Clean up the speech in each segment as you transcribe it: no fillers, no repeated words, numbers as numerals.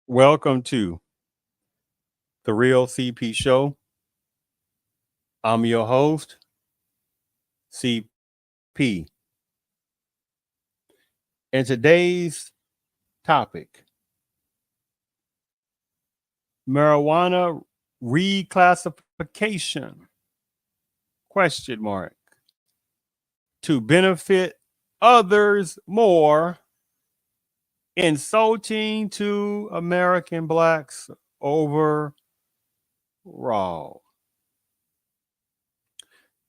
Welcome to the Real CP Show. I'm your host, CP. And today's topic, marijuana reclassification, question mark, to benefit others more, insulting to American blacks overall.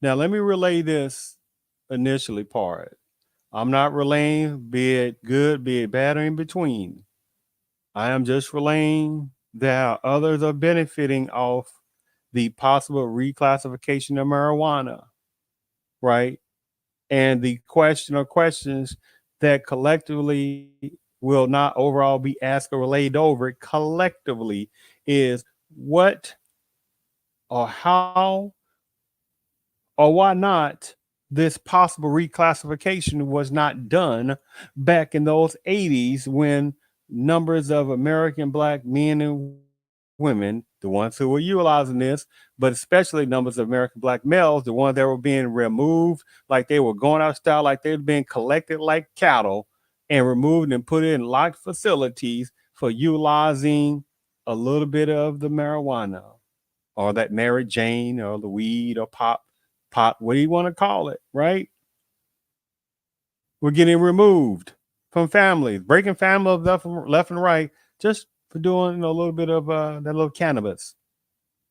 Now, let me relay this initially part. I'm not relaying, be it good, be it bad, or in between. I am just relaying that others are benefiting off the possible reclassification of marijuana, right? And the question or questions that collectively will not overall be asked or relayed over collectively is what or how or why not this possible reclassification was not done back in those 80s when numbers of American black men and women, the ones who were utilizing this, but especially numbers of American black males, the ones that were being removed, like they were going out of style, like they were being collected like cattle and removed and put in locked facilities for utilizing a little bit of the marijuana or that Mary Jane or the weed or pot, what do you want to call it, right? We're getting removed from families, breaking families left and right, just for doing a little bit of that little cannabis.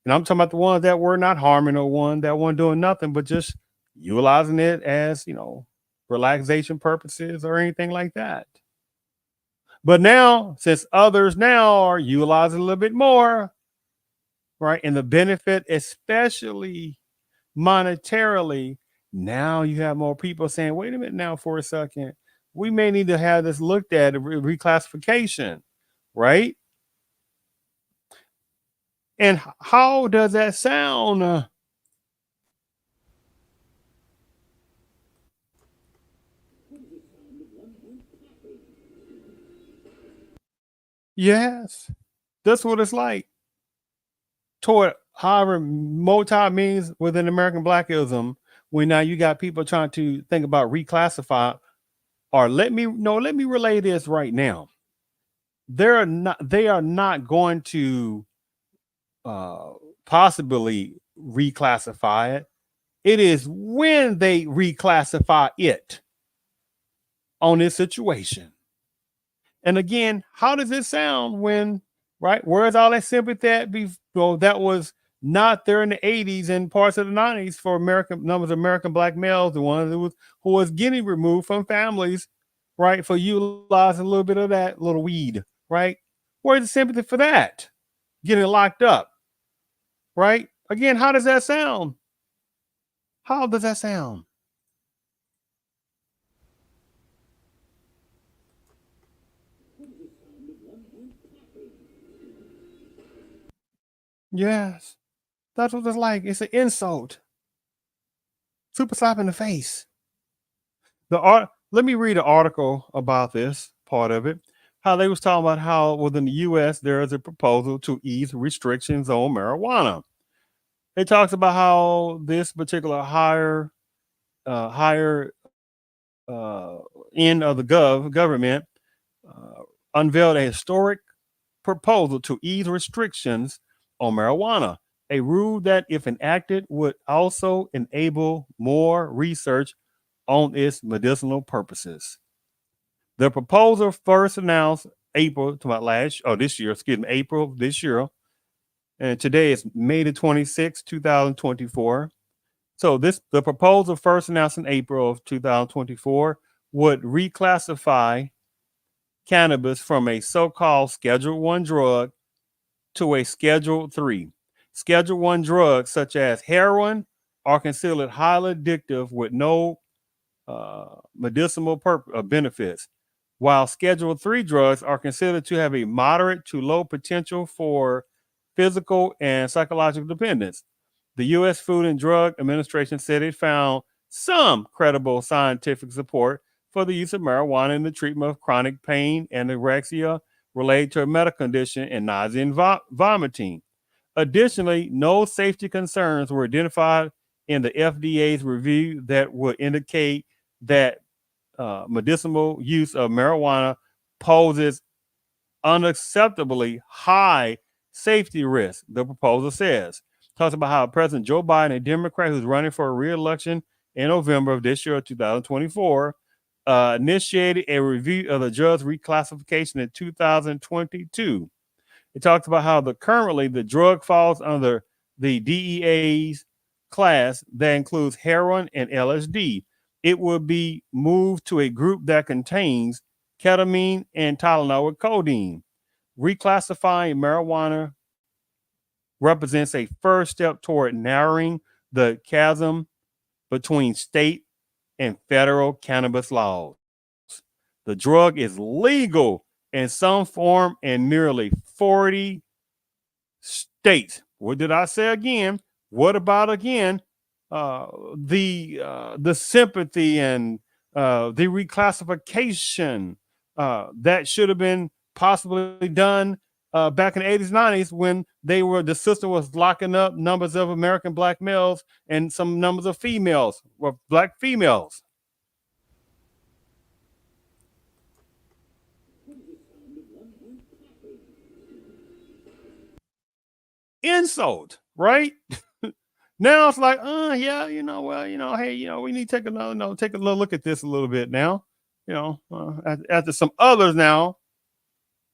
And I'm talking about the ones that were not harming no one, that weren't doing nothing, but just utilizing it as, relaxation purposes or anything like that. But now, since others now are utilizing a little bit more, right, and the benefit, especially monetarily, now you have more people saying, wait a minute now for a second. We may need to have this looked at, a reclassification, right? And how does that sound? Yes, that's what it's like. Toward however multi means within American Blackism, when now you got people trying to think about reclassify, or let me relay this right now. They are not going to uh, possibly reclassify it. It is when they reclassify it on this situation. And again, how does it sound when, right? Where's all that sympathy that was not there in the 80s and parts of the 90s for American numbers of American black males, the ones who was getting removed from families, right? For utilizing a little bit of that little weed, right? Where's the sympathy for that? Getting locked up, right? Again, how does that sound? How does that sound? Yes, that's what it's like. It's an insult. Super slap in the face. Let me read an article about this part of it. How they was talking about how within the U.S. there is a proposal to ease restrictions on marijuana. It talks about how this particular higher uh, end of the government uh, unveiled a historic proposal to ease restrictions on marijuana, a rule that, if enacted, would also enable more research on its medicinal purposes. The proposal first announced April to my last oh this year, excuse me, April this year, and today is May the 26th, 2024. So the proposal first announced in April of 2024 would reclassify cannabis from a so-called Schedule 1 drug to a Schedule 3. Schedule 1 drugs such as heroin are considered highly addictive with no medicinal benefits, while Schedule 3 drugs are considered to have a moderate to low potential for physical and psychological dependence. The U.S. Food and Drug Administration said it found some credible scientific support for the use of marijuana in the treatment of chronic pain, anorexia, related to a medical condition and nausea and vomiting. Additionally, no safety concerns were identified in the FDA's review that would indicate that medicinal use of marijuana poses unacceptably high safety risk, the proposal says. Talks about how President Joe Biden, a Democrat who's running for a re-election in November of this year, 2024, initiated a review of the drug's reclassification in 2022. It talks about how currently the drug falls under the DEA's class that includes heroin and LSD. It will be moved to a group that contains ketamine and Tylenol with codeine. Reclassifying marijuana represents a first step toward narrowing the chasm between state and federal cannabis laws. The drug is legal in some form in nearly 40 states. What did I say again? What about again the sympathy and the reclassification that should have been possibly done back in the 80s, 90s when the system was locking up numbers of American black males and some numbers of females, or black females. Insult, right? Now it's like, yeah, hey, we need to take a little look at this a little bit now. After some others now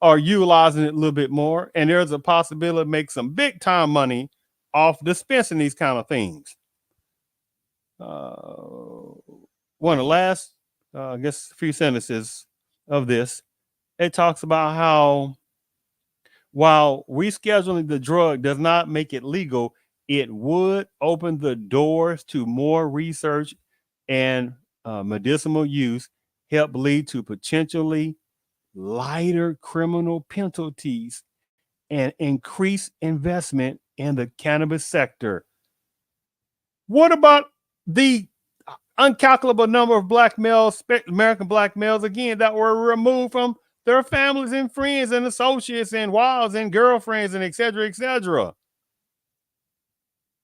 are utilizing it a little bit more, and there's a possibility to make some big time money off dispensing these kind of things. One of the last, I guess, few sentences of this, it talks about how while rescheduling the drug does not make it legal, it would open the doors to more research and medicinal use, help lead to potentially lighter criminal penalties, and increase investment in the cannabis sector. What about the uncalculable number of black males, American black males, again, that were removed from their families and friends and associates and wives and girlfriends and et cetera,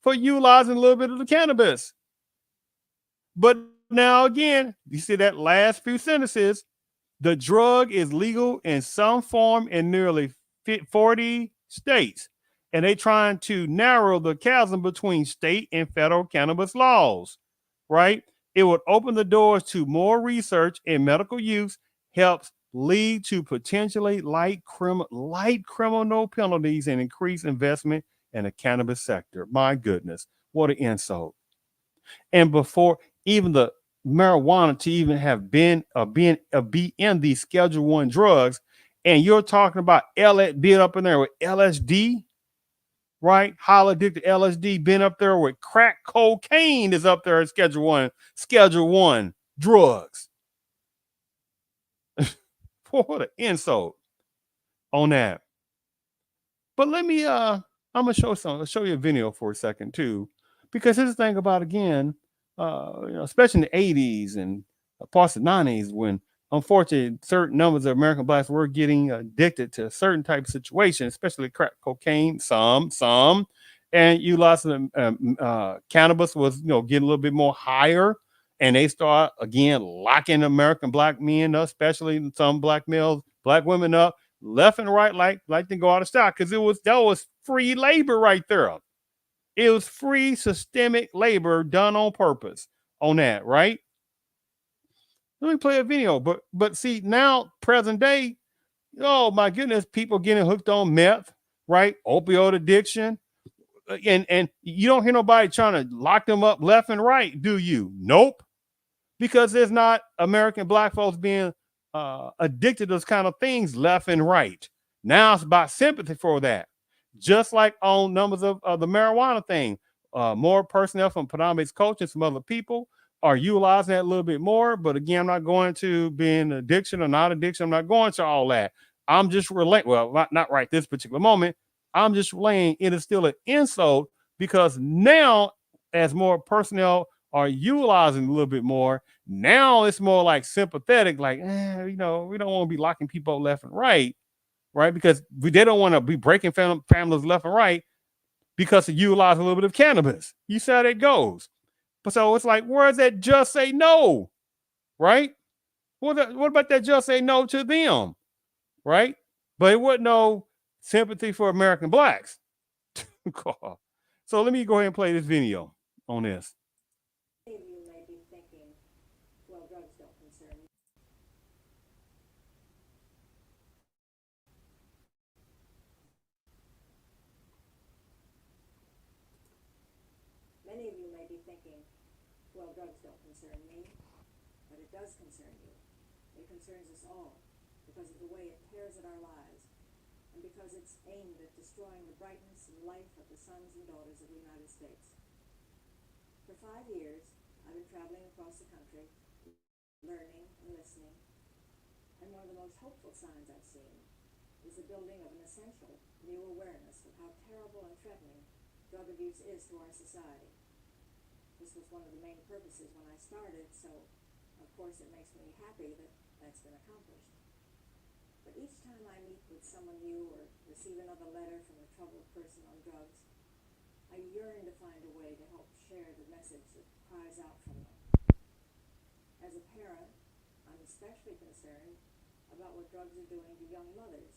for utilizing a little bit of the cannabis? But now again, you see that last few sentences, the drug is legal in some form in nearly 40 states, and they trying to narrow the chasm between state and federal cannabis laws, right? It would open the doors to more research and medical use, helps lead to potentially light criminal penalties, and increase investment in the cannabis sector. My goodness, what an insult. And before even the marijuana to even have been be in these Schedule 1 drugs, and you're talking about being up in there with LSD, right? Highly addicted LSD, been up there with crack cocaine is up there at Schedule 1 drugs. What an insult on that. But let me I'm gonna show you a video for a second too, because here's the thing about, again, especially in the 80s and parts of the 90s, when unfortunately certain numbers of American blacks were getting addicted to a certain type of situation, especially crack cocaine, some, and utilizing cannabis was getting a little bit more higher, and they start again locking American black men up, especially some black males, black women up left and right, like to go out of stock, because that was free labor right there. It was free systemic labor done on purpose on that, right? Let me play a video, but see, now present day, oh my goodness, people getting hooked on meth, right? Opioid addiction, and you don't hear nobody trying to lock them up left and right, do you? Nope, because there's not American black folks being addicted to those kind of things left and right. Now it's about sympathy for that. Just like on numbers of the marijuana thing, more personnel from predominantly culture and some other people are utilizing that a little bit more. But again, I'm not going to being addiction or not addiction. I'm not going to all that. I'm just relating. Well, not right this particular moment. I'm just relaying it is still an insult, because now, as more personnel are utilizing a little bit more, now it's more like sympathetic, like, we don't want to be locking people left and right, right? Because they don't want to be breaking families left and right because they utilize a little bit of cannabis. You see how that goes. But so it's like, where's that just say no, right? What about that just say no to them, right? But it wasn't no sympathy for American blacks. So let me go ahead and play this video on this. Many of you may be thinking, well, drugs don't concern me. Many of you may be thinking, well, drugs don't concern me, but it does concern you. It concerns us all because of the way it tears at our lives and because it's aimed at destroying the brightness and life of the sons and daughters of the United States. For 5 years, I've been traveling across the country, learning and listening, and one of the most hopeful signs I've seen is the building of an essential new awareness of how terrible and threatening drug abuse is to our society. This was one of the main purposes when I started, so of course it makes me happy that that's been accomplished. But each time I meet with someone new or receive another letter from a troubled person on drugs, I yearn to find a way to help share the message that cries out from them. As a parent, I'm especially concerned about what drugs are doing to young mothers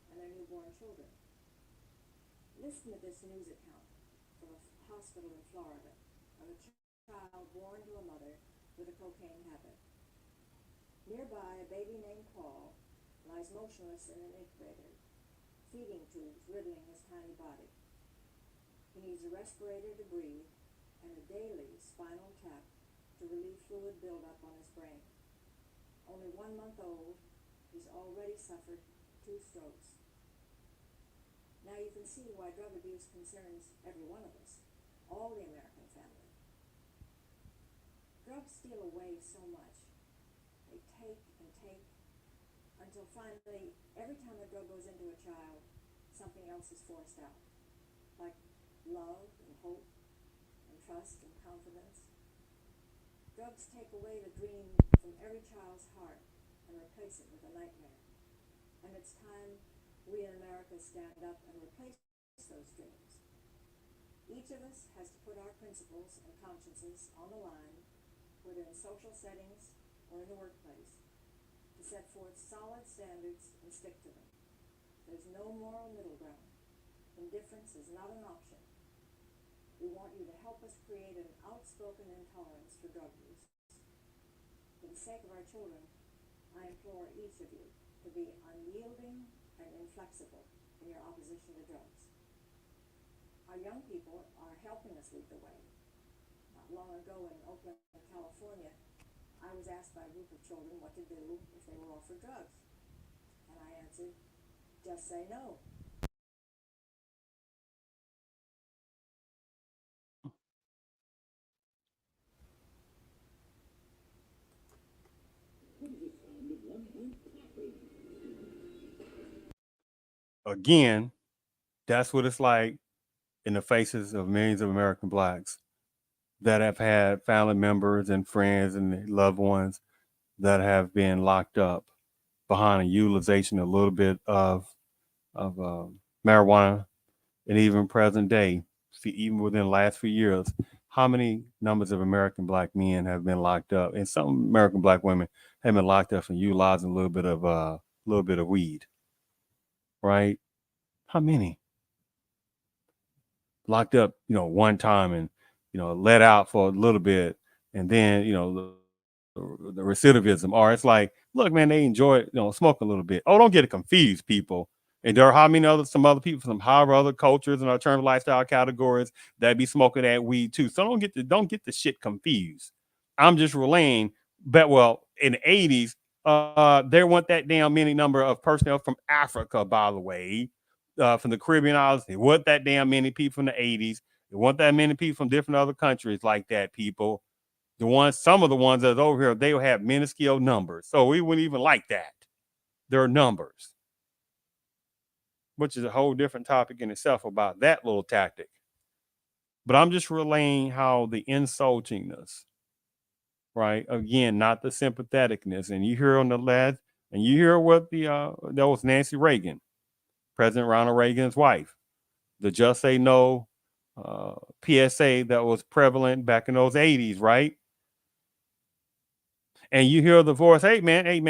and their newborn children. Listen to this news account from a hospital in Florida of a child born to a mother with a cocaine habit. Nearby, a baby named Paul lies motionless in an incubator, feeding tubes riddling his tiny body. He needs a respirator to breathe and a daily spinal tap to relieve fluid buildup on his brain. Only 1 month old, he's already suffered 2 strokes. Now you can see why drug abuse concerns every one of us, all the American family. Drugs steal away so much. They take and take until finally, every time a drug goes into a child, something else is forced out, like love and hope and trust and confidence. Drugs take away the dream from every child's heart and replace it with a nightmare. And it's time we in America stand up and replace those dreams. Each of us has to put our principles and consciences on the line, whether in social settings or in the workplace, to set forth solid standards and stick to them. There's no moral middle ground. Indifference is not an option. We want you to help us create an outspoken intolerance for drug use. For the sake of our children, I implore each of you to be unyielding and inflexible in your opposition to drugs. Our young people are helping us lead the way. Not long ago in Oakland, California, I was asked by a group of children what to do if they were offered drugs. And I answered, just say no. Again, that's what it's like in the faces of millions of American blacks that have had family members and friends and loved ones that have been locked up behind a utilization a little bit of marijuana, and even present day, even within the last few years, how many numbers of American black men have been locked up, and some American black women have been locked up for utilizing a little bit of weed, right? How many locked up, one time and let out for a little bit, and then the recidivism, or it's like, look, man, they enjoy smoke a little bit. Oh, don't get it confused, people. And there are some other people from however other cultures and alternative lifestyle categories that be smoking that weed too. So don't get the shit confused. I'm just relaying. But well, in the '80s, there weren't that damn many number of personnel from Africa, by the way, from the Caribbean islands. There weren't that damn many people from the '80s. There weren't that many people from different other countries like that. People, some of the ones that's over here, they will have minuscule numbers. So we wouldn't even like that. There are numbers, which is a whole different topic in itself about that little tactic. But I'm just relaying how the insultingness, right? Again, not the sympatheticness. And you hear on the last, and you hear what that was Nancy Reagan. President Ronald Reagan's wife. The Just Say No PSA that was prevalent back in those 80s, right? And you hear the voice, hey man, hey,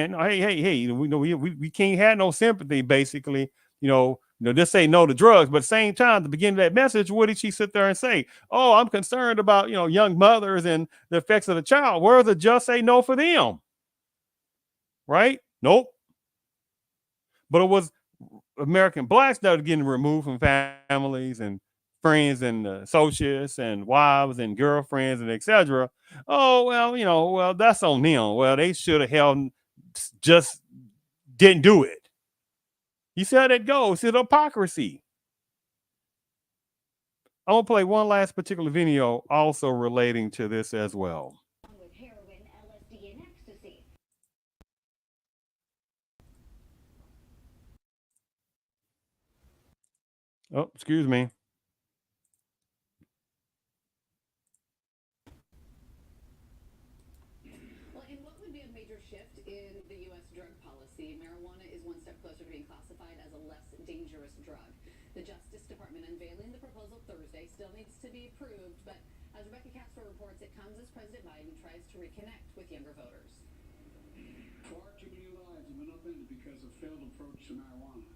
we can't have no sympathy, basically. Just say no to drugs. But at the same time, at the beginning of that message, what did she sit there and say? Oh, I'm concerned about, young mothers and the effects of the child. Where's the just say no for them? Right? Nope. But it was American blacks that were getting removed from families and friends and associates and wives and girlfriends and etc. Oh well, that's on them. Well, they should have held, just didn't do it. You see how that goes? It's hypocrisy. I'm gonna play one last particular video also relating to this as well. With heroin, LSD, and ecstasy. Oh, excuse me. Well, in what would be a major shift in the U.S. drug policy, marijuana is one step closer to being classified as a less dangerous drug. The Justice Department unveiling the proposal Thursday still needs to be approved, but as Rebecca Casper reports, it comes as President Biden tries to reconnect with younger voters. Far too many lives have been upended because of failed approach to marijuana,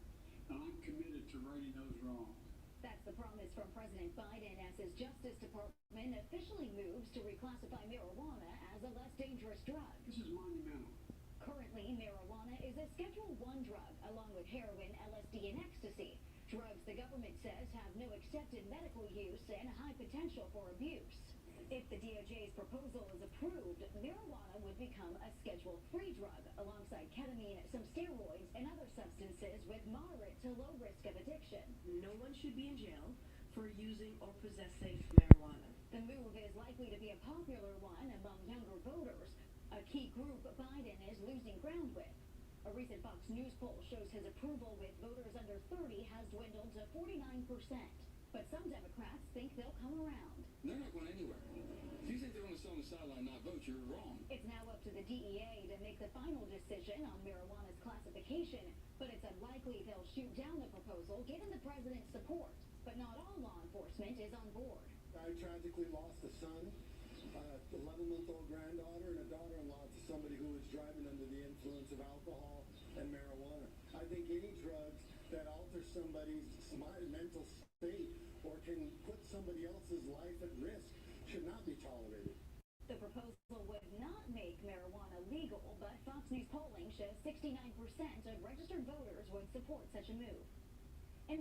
and I'm committed to righting those wrongs. That's the promise from President Biden as his Justice Department officially moves to reclassify marijuana as a less dangerous drug. This is monumental. Currently, marijuana is a Schedule I drug, along with heroin, LSD, and ecstasy. Drugs the government says have no accepted medical use and high potential for abuse. If the DOJ's proposal is approved, marijuana would become a Schedule III drug, alongside ketamine, some steroids, and other substances with moderate to low risk of addiction. No one should be in jail for using or possessing marijuana. The move is likely to be a popular one among younger voters, a key group Biden is losing ground with. A recent Fox News poll shows his approval with voters under 30 has dwindled to 49%. But some Democrats think they'll come around. They're not going anywhere. If you think they're going to sit on the sideline and not vote, you're wrong. It's now up to the DEA to make the final decision on marijuana's classification, but it's unlikely they'll shoot down the proposal given the president's support. But not all law enforcement is on board. I tragically lost a son, 11-month-old granddaughter, and a daughter-in-law to somebody who was driving under the influence of alcohol and marijuana. I think any drugs that alter somebody's mental state or can put somebody else's life at risk should not be tolerated. The proposal would not make marijuana legal, but Fox News polling shows 69% of registered voters would support such a move. In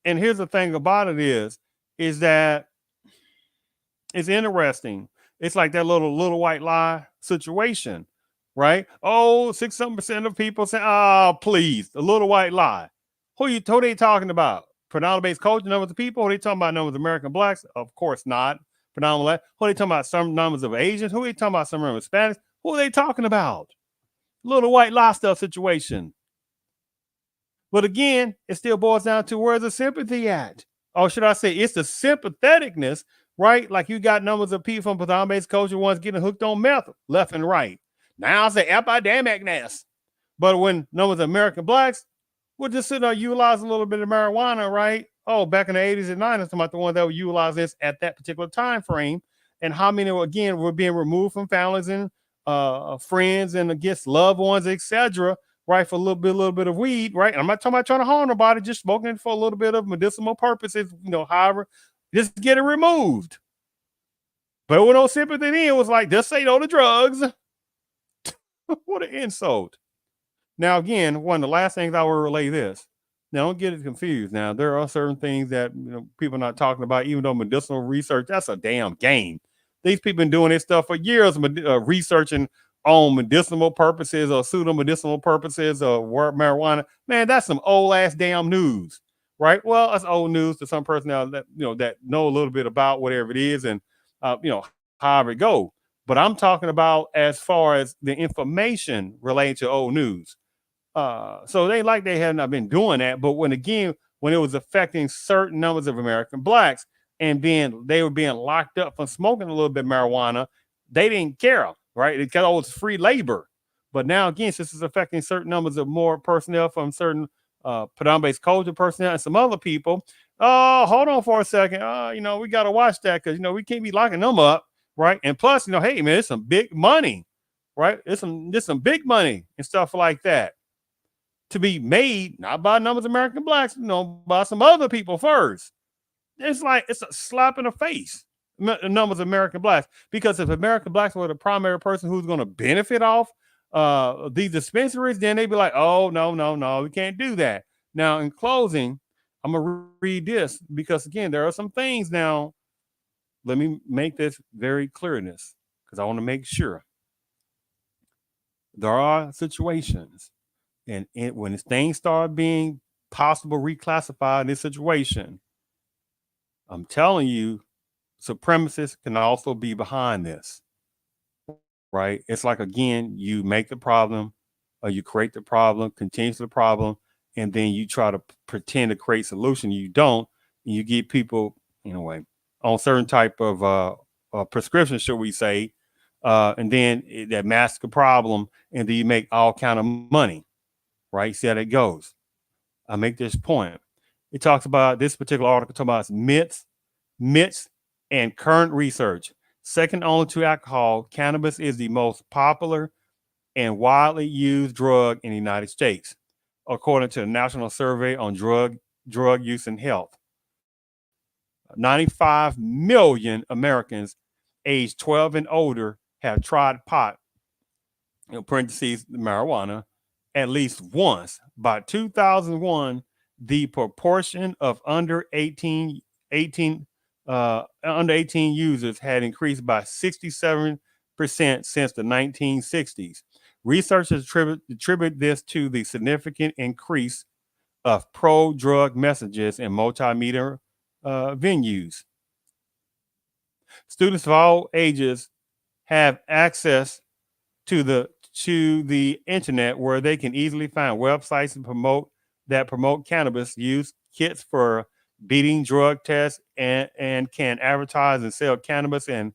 And here's the thing about it is that it's interesting. It's like that little white lie situation, right? Oh, 6% of people say, oh, please, the little white lie. Who they talking about? Predominant-based culture, numbers of people? Who they talking about numbers of American blacks? Of course not. Predominant. Who they talking about some numbers of Asians? Who they talking about some numbers of Hispanics? Who are they talking about? Little white lie stuff situation. But again, it still boils down to where's the sympathy at? Or should I say it's the sympatheticness, right? Like you got numbers of people from predominant-based culture ones getting hooked on meth left and right. Now it's the epidemicness. But when numbers of American blacks, We'll just sit there, utilize a little bit of marijuana, right? Oh, back in the 80s and 90s, about the ones that would utilize this at that particular time frame. And how many, again, were being removed from families and friends and against loved ones, etc., right? For a little bit of weed, right? And I'm not talking about trying to harm nobody, just smoking it for a little bit of medicinal purposes, however, just get it removed. But with no sympathy, then it was like, just say no to drugs. What an insult. Now, again, one of the last things I will relay this. Now, don't get it confused. Now, there are certain things that people are not talking about, even though medicinal research, that's a damn game. These people been doing this stuff for years, researching on medicinal purposes or pseudo medicinal purposes or marijuana. Man, that's some old ass damn news, right? Well, that's old news to some person now that that know a little bit about whatever it is and however it go. But I'm talking about as far as the information related to old news. So they like they have not been doing that, but when it was affecting certain numbers of American blacks and they were being locked up for smoking a little bit of marijuana, they didn't care, right? Because it was free labor. But now again, since it's affecting certain numbers of more personnel from certain predominant culture personnel and some other people, oh, hold on for a second. We gotta watch that because we can't be locking them up, right? And plus, hey man, it's some big money, right? It's some big money and stuff like that to be made, not by numbers of American blacks, by some other people first. It's like it's a slap in the face, numbers of American blacks. Because if American blacks were the primary person who's going to benefit off these dispensaries, then they'd be like, oh, no, we can't do that. Now, in closing, I'm going to read this because, again, there are some things now. Let me make this very clear in this because I want to make sure. There are situations and when things start being possible reclassified in this situation, I'm telling you, supremacists can also be behind this, right? It's like, again, you make the problem or you create the problem, continues the problem, and then you try to pretend to create solution. You don't, and you get people, anyway, on certain type of prescription, should we say, and then that masks the problem, and then you make all kind of money. Right? See how that goes. I make this point. It talks about this particular article talking about myths, and current research. Second only to alcohol, cannabis is the most popular and widely used drug in the United States, according to the National Survey on Drug Use and Health. 95 million Americans aged 12 and older have tried pot, parentheses, marijuana, at least once. By 2001, the proportion of under 18 users had increased by 67% since the 1960s. Researchers attribute this to the significant increase of pro-drug messages in multimedia venues. Students of all ages have access to the internet where they can easily find websites that promote cannabis use, kits for beating drug tests, and can advertise and sell cannabis and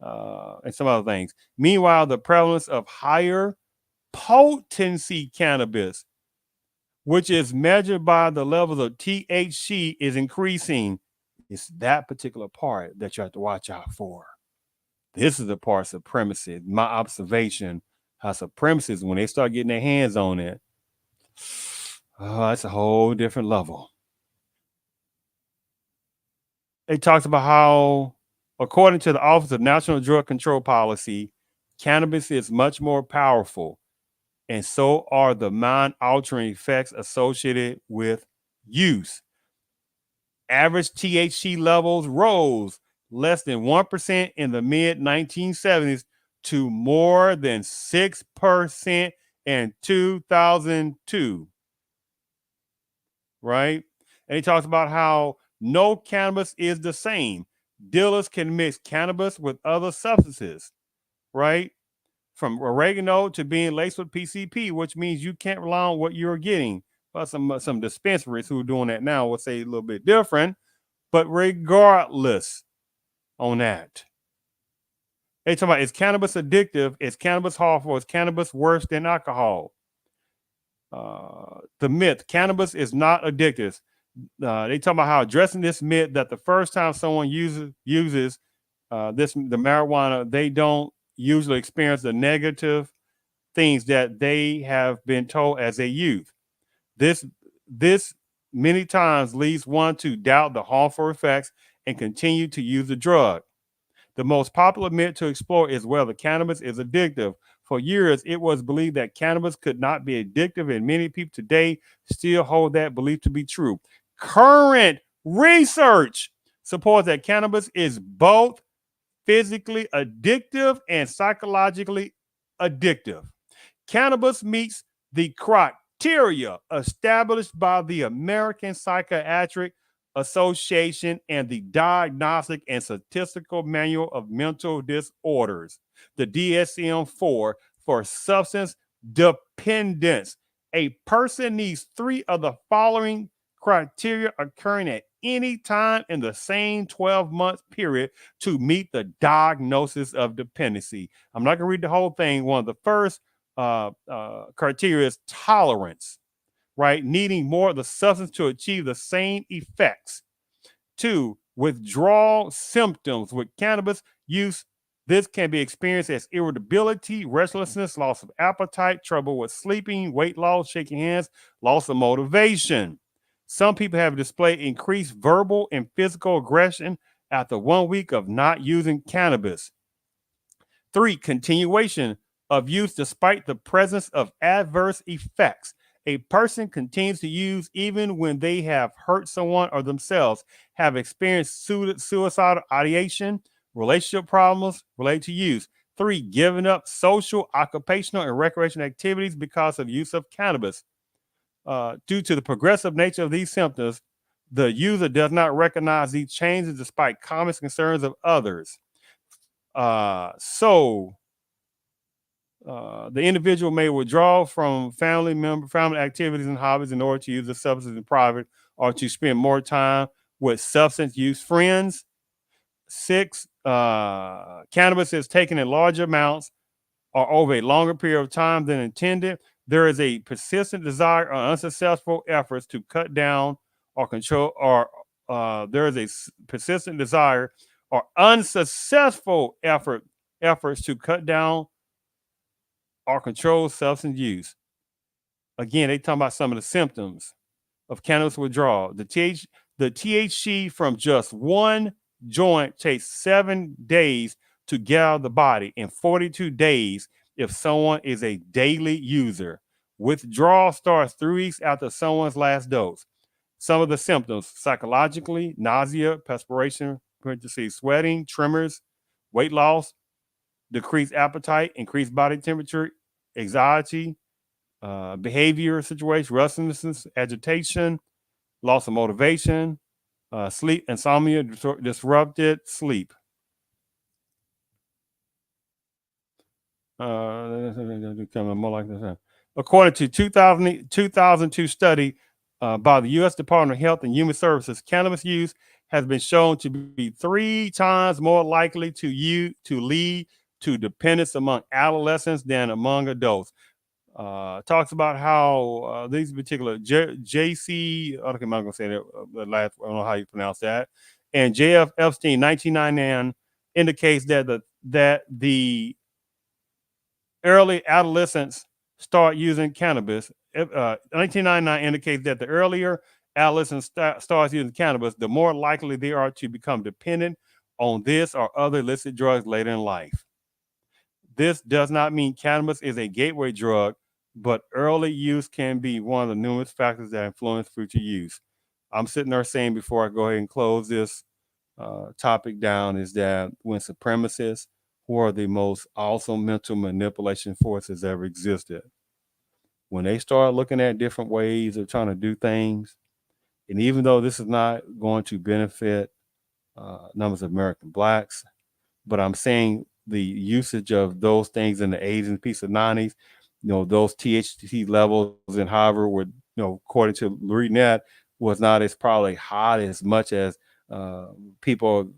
some other things. Meanwhile, the prevalence of higher potency cannabis, which is measured by the levels of THC, is increasing. It's that particular part that you have to watch out for. This is the part of supremacy. My observation, how supremacists, when they start getting their hands on it, it's a whole different level. It talks about how, according to the Office of National Drug Control Policy, cannabis is much more powerful, and so are the mind-altering effects associated with use. Average THC levels rose less than 1% in the mid 1970s to more than 6% in 2002. Right? And he talks about how no cannabis is the same. Dealers can mix cannabis with other substances, right? From oregano to being laced with PCP, which means you can't rely on what you're getting. But some dispensaries who are doing that now will say a little bit different. But regardless on that, they talk about, is cannabis addictive? Is cannabis harmful? Is cannabis worse than alcohol? The myth: cannabis is not addictive. They talk about how addressing this myth that the first time someone uses the marijuana, they don't usually experience the negative things that they have been told as a youth. This many times leads one to doubt the harmful effects and continue to use the drug. The most popular myth to explore is whether cannabis is addictive. For years, it was believed that cannabis could not be addictive, and many people today still hold that belief to be true. Current research supports that cannabis is both physically addictive and psychologically addictive. Cannabis meets the criteria established by the American Psychiatric Association and the Diagnostic and Statistical Manual of Mental Disorders, the DSM 4, for substance dependence. A person needs three of the following criteria occurring at any time in the same 12-month period to meet the diagnosis of dependency. I'm not going to read the whole thing. One of the first criteria is tolerance, right? Needing more of the substance to achieve the same effects. Two, withdrawal symptoms with cannabis use. This can be experienced as irritability, restlessness, loss of appetite, trouble with sleeping, weight loss, shaking hands, loss of motivation. Some people have displayed increased verbal and physical aggression after 1 week of not using cannabis. Three, continuation of use despite the presence of adverse effects. A person continues to use even when they have hurt someone or themselves, have experienced suicidal ideation, relationship problems related to use. Three, giving up social, occupational, and recreational activities because of use of cannabis. Due to the progressive nature of these symptoms, the user does not recognize these changes despite comments and concerns of others. The individual may withdraw from family activities and hobbies in order to use the substance in private or to spend more time with substance use friends. Six, cannabis is taken in large amounts or over a longer period of time than intended. There is a persistent desire or unsuccessful efforts to cut down or control, or there is a persistent desire or unsuccessful efforts to cut down or control substance use. Again, they talking about some of the symptoms of cannabis withdrawal. The THC from just one joint takes 7 days to get out of the body and 42 days if someone is a daily user. Withdrawal starts 3 weeks after someone's last dose. Some of the symptoms: psychologically, nausea, perspiration, sweating, tremors, weight loss, decreased appetite, increased body temperature, anxiety, behavior situation, restlessness, agitation, loss of motivation, sleep, insomnia, disrupted sleep. More like this. According to 2002 study by the U.S. Department of Health and Human Services, cannabis use has been shown to be 3 times more likely to lead to dependence among adolescents than among adults. Talks about how these particular JC, I am not going to say that the last, I don't know how you pronounce that, and JF Epstein, 1999, indicates that the early adolescents start using cannabis. 1999 indicates that the earlier adolescents starts using cannabis, the more likely they are to become dependent on this or other illicit drugs later in life. This does not mean cannabis is a gateway drug, but early use can be one of the numerous factors that influence future use. I'm sitting there saying, before I go ahead and close this topic down, is that when supremacists, who are the most awesome mental manipulation forces ever existed, when they start looking at different ways of trying to do things, and even though this is not going to benefit numbers of American blacks, but I'm saying the usage of those things in the 80s and piece of 90s, those THC levels in Harvard were, according to reading that, was not as probably hot as much as people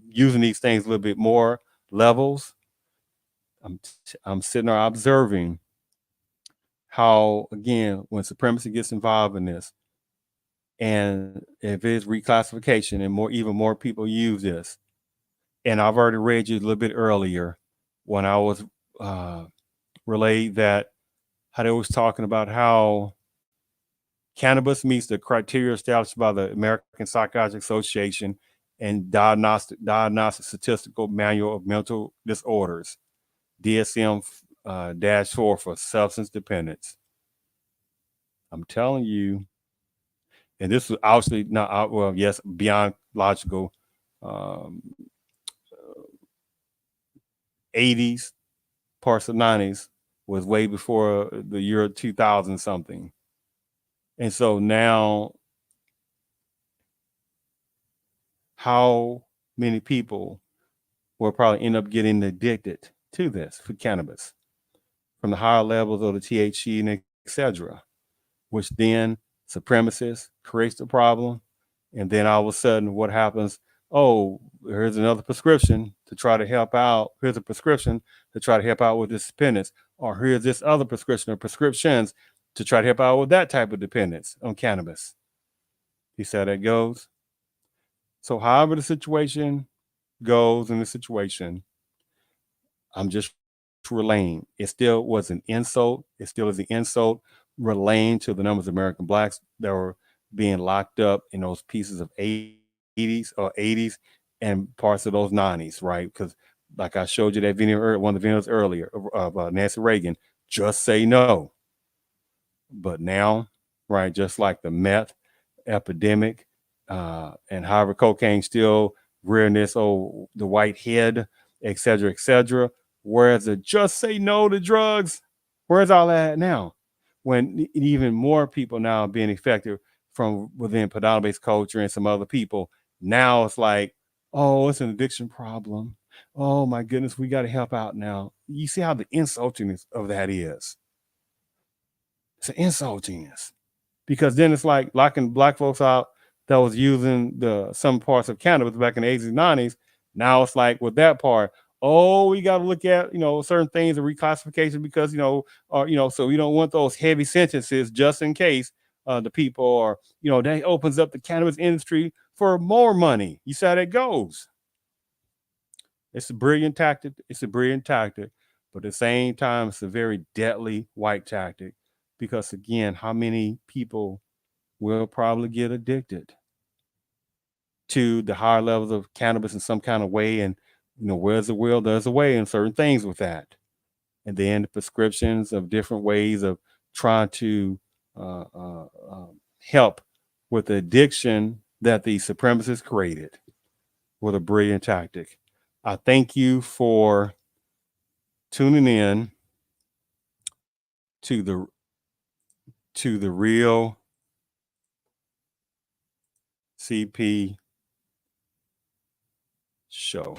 using these things a little bit more levels. I'm sitting there observing how again when supremacy gets involved in this, and if it's reclassification and more even more people use this, and I've already read you a little bit earlier when I was uh, relayed that how they was talking about how cannabis meets the criteria established by the American Psychiatric Association and Diagnostic Statistical Manual of Mental Disorders, DSM 4 for substance dependence. I'm telling you, and this was obviously not well, yes, beyond logical. Um, 80s, parts of 90s was way before the year 2000 something. And so now, how many people will probably end up getting addicted to this for cannabis from the higher levels of the THC and etc., which then supremacist creates the problem. And then all of a sudden, what happens? Oh, here's another prescription to try to help out. Here's a prescription to try to help out with this dependence. Or here's this other prescription or prescriptions to try to help out with that type of dependence on cannabis. You see how that goes? So, however the situation goes in the situation, I'm just relaying. It still was an insult. It still is an insult relaying to the numbers of American blacks that were being locked up in those pieces of 80s and parts of those 90s, right? Because like I showed you that video, one of the videos earlier of Nancy Reagan, just say no. But now, right, just like the meth epidemic, and however cocaine still rearing this old the white head, et cetera, et cetera. Whereas the just say no to drugs, where's all that now? When even more people now are being affected from within predominant culture and some other people, now it's like, oh, it's an addiction problem. Oh my goodness, we got to help out now. You see how the insultingness of that is. It's an insultingness because then it's like locking black folks out that was using the some parts of cannabis back in the 80s and 90s. Now it's like with that part, oh, we got to look at certain things of reclassification because so we don't want those heavy sentences just in case the people are that opens up the cannabis industry for more money. You see how that goes. It's a brilliant tactic. It's a brilliant tactic, but at the same time, it's a very deadly white tactic because again, how many people will probably get addicted to the higher levels of cannabis in some kind of way? And where's the will, there's a way, and certain things with that. And then the prescriptions of different ways of trying to uh, uh, uh, help with the addiction that the supremacists created with a brilliant tactic. I thank you for tuning in to the real CP show.